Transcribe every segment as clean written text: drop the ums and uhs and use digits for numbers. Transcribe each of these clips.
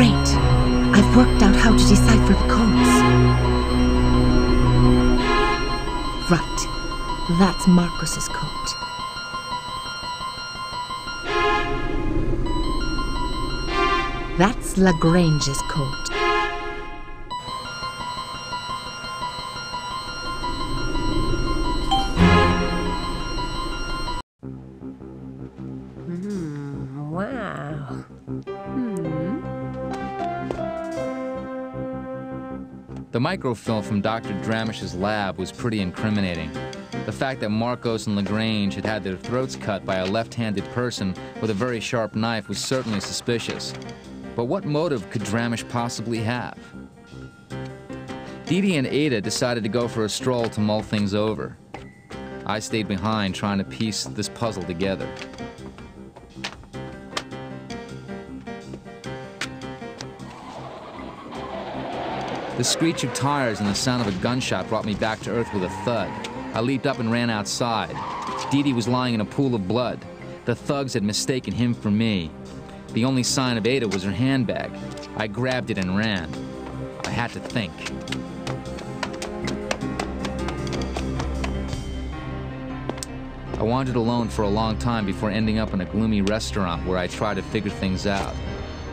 Great. I've worked out how to decipher the codes. Right. That's Marcos's code. That's Lagrange's code. Wow. The microfilm from Dr. Dramish's lab was pretty incriminating. The fact that Marcos and Lagrange had had their throats cut by a left-handed person with a very sharp knife was certainly suspicious. But what motive could Dramish possibly have? Dee Dee and Ada decided to go for a stroll to mull things over. I stayed behind trying to piece this puzzle together. The screech of tires and the sound of a gunshot brought me back to earth with a thud. I leaped up and ran outside. Dee Dee was lying in a pool of blood. The thugs had mistaken him for me. The only sign of Ada was her handbag. I grabbed it and ran. I had to think. I wandered alone for a long time before ending up in a gloomy restaurant where I tried to figure things out.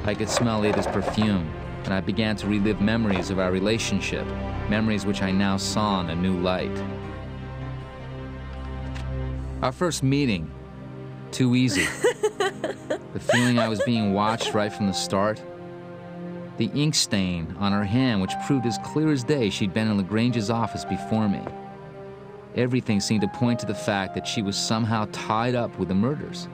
I could smell Ada's perfume, and I began to relive memories of our relationship, memories which I now saw in a new light. Our first meeting, too easy. The feeling I was being watched right from the start. The ink stain on her hand which proved as clear as day she'd been in Lagrange's office before me. Everything seemed to point to the fact that she was somehow tied up with the murders.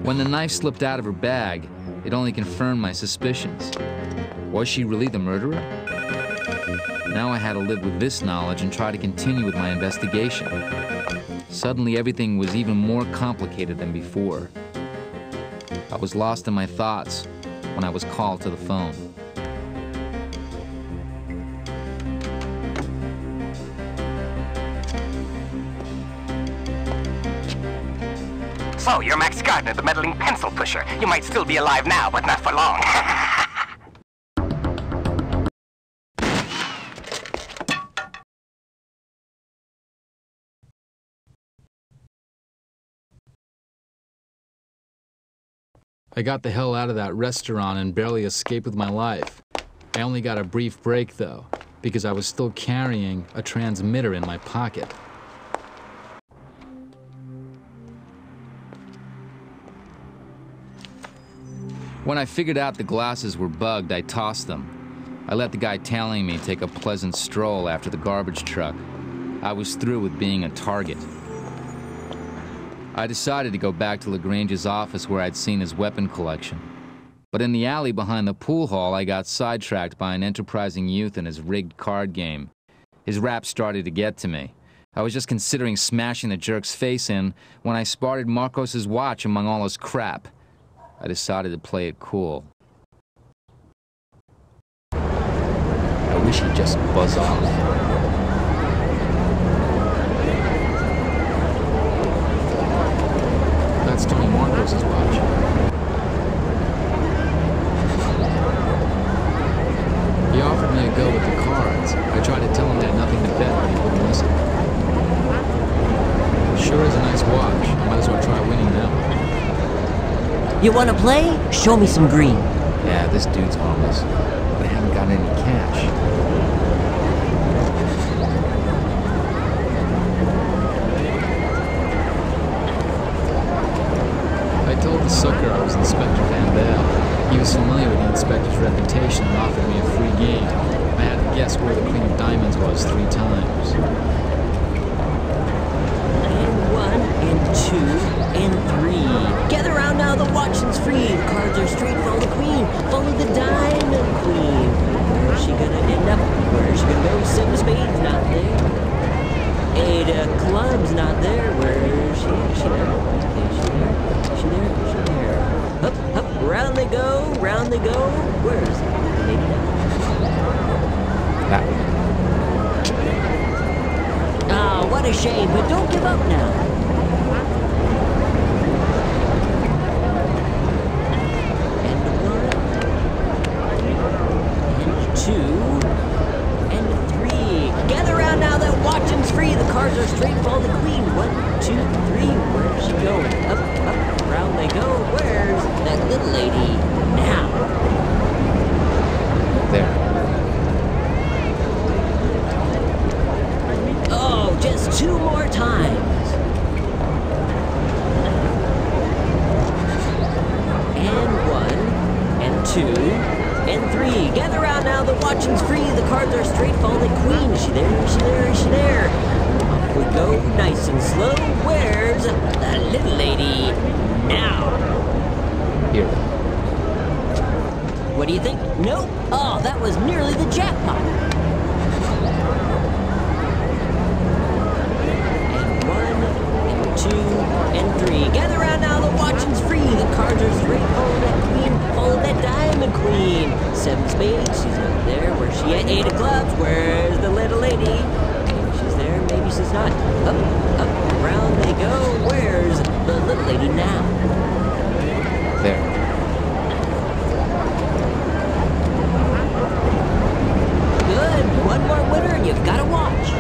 When the knife slipped out of her bag, it only confirmed my suspicions. Was she really the murderer? Now I had to live with this knowledge and try to continue with my investigation. Suddenly everything was even more complicated than before. I was lost in my thoughts when I was called to the phone. So, you're Max Gardner, the meddling pencil pusher. You might still be alive now, but not for long. I got the hell out of that restaurant and barely escaped with my life. I only got a brief break, though, because I was still carrying a transmitter in my pocket. When I figured out the glasses were bugged, I tossed them. I let the guy tailing me take a pleasant stroll after the garbage truck. I was through with being a target. I decided to go back to Lagrange's office where I'd seen his weapon collection. But in the alley behind the pool hall, I got sidetracked by an enterprising youth and his rigged card game. His rap started to get to me. I was just considering smashing the jerk's face in when I spotted Marcos's watch among all his crap. I decided to play it cool. I wish he'd just buzz off. That's Tony Marcos's watch. He offered me a go with the cards. I tried to tell him I had nothing to bet, but he wouldn't listen. Sure is a nice watch. I might as well try winning that one. You wanna play? Show me some green. Yeah, this dude's harmless, but I haven't got any cash. I told the sucker I was Inspector Van Bale. He was familiar with the inspector's reputation and offered me a free game. I had to guess where the Queen of Diamonds was 3 times. And 1, and 2, and 3. Gather round now, the watching's free. The cards are straight, follow the queen. Follow the diamond queen. Where's she gonna end up? Where's she gonna go? 7 of spades, not there. 8 of clubs, not there. Where is she? Is she there? Is she there? Is she there? Is she there? Up, up, round they go, round they go. Where's the lady now? That one. Ah, Oh, what a shame, but don't give up now. And one, and two, and three. Gather around now, that watching's free. The cards are straight, follow the queen. 1, 2, 3. Where's she going? Up, up, around they go. Where's that little lady now? There. Oh, just 2 more times. And 1, and 2, and 3. Gather around now, the watching's free. The cards are straight, follow the queen. Is she there? Is she there? Is she there? Off we go, nice and slow. Where's the little lady now? Here. What do you think? Nope. Oh, that was nearly the jackpot. And 1, and 2, and 3. Gather around now, the watching's free. The cards are straight, follow that queen. Follow that diamond queen. 7 spades, she's not there. Where's she at? 8 of clubs. Where's the little lady? Maybe she's there, maybe she's not. Up, up, around they go. Where's the little lady now? There. Good. 1 more winner and you've got to watch.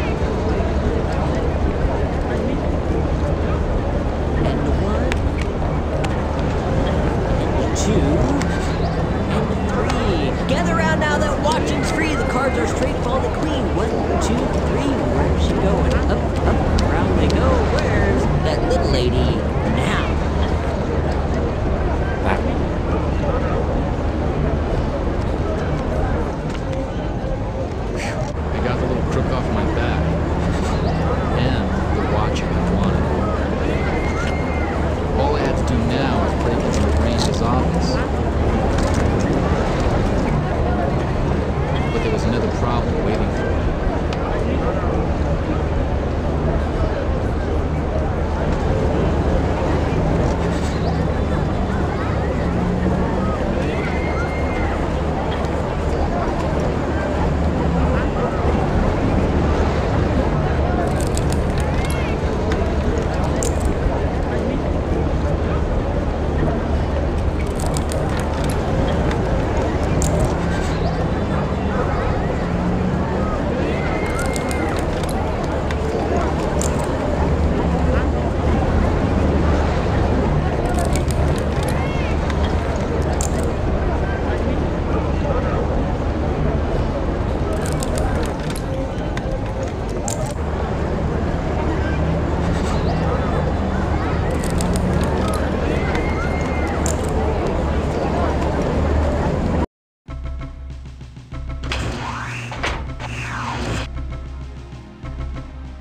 And 1, and 2, and 3. Gather around now, that watching's free. The cards are straight, follow the queen. 1, 2, 3. Where's she going? Up, up, around they go. Where's that little lady now? That. I got the little crook off my back. And the watch I wanted. All I had to do now is break into Lagrange's office. But there was another problem waiting for me.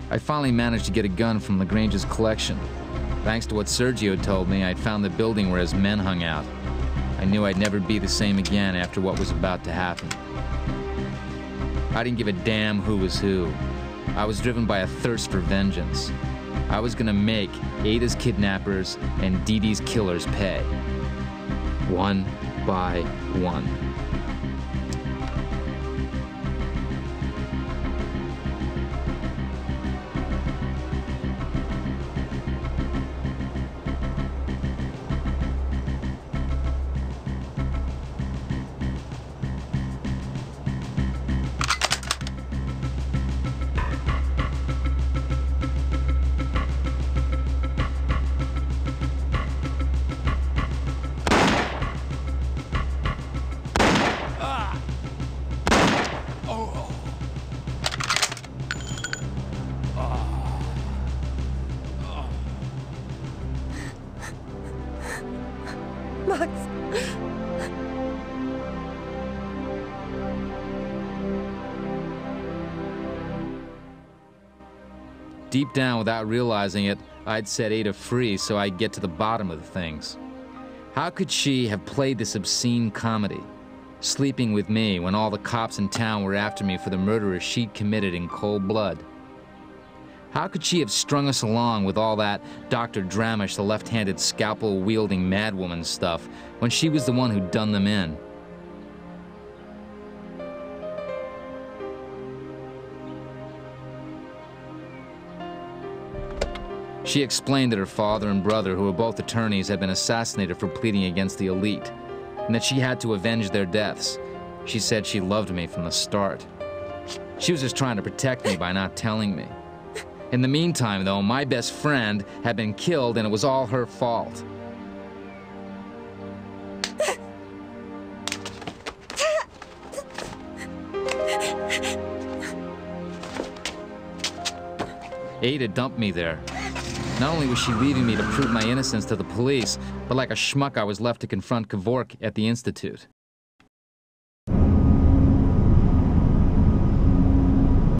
I finally managed to get a gun from Lagrange's collection. Thanks to what Sergio told me, I'd found the building where his men hung out. I knew I'd never be the same again after what was about to happen. I didn't give a damn who was who. I was driven by a thirst for vengeance. I was gonna make Ada's kidnappers and Dee Dee's killers pay. One by one. Max. Deep down, without realizing it, I'd set Ada free so I'd get to the bottom of the things. How could she have played this obscene comedy, sleeping with me when all the cops in town were after me for the murder she'd committed in cold blood? How could she have strung us along with all that Dr. Dramish, the left-handed scalpel-wielding madwoman stuff, when she was the one who'd done them in? She explained that her father and brother, who were both attorneys, had been assassinated for pleading against the elite, and that she had to avenge their deaths. She said she loved me from the start. She was just trying to protect me by not telling me. In the meantime, though, my best friend had been killed, and it was all her fault. Ada dumped me there. Not only was she leaving me to prove my innocence to the police, but like a schmuck I was left to confront Kevork at the Institute.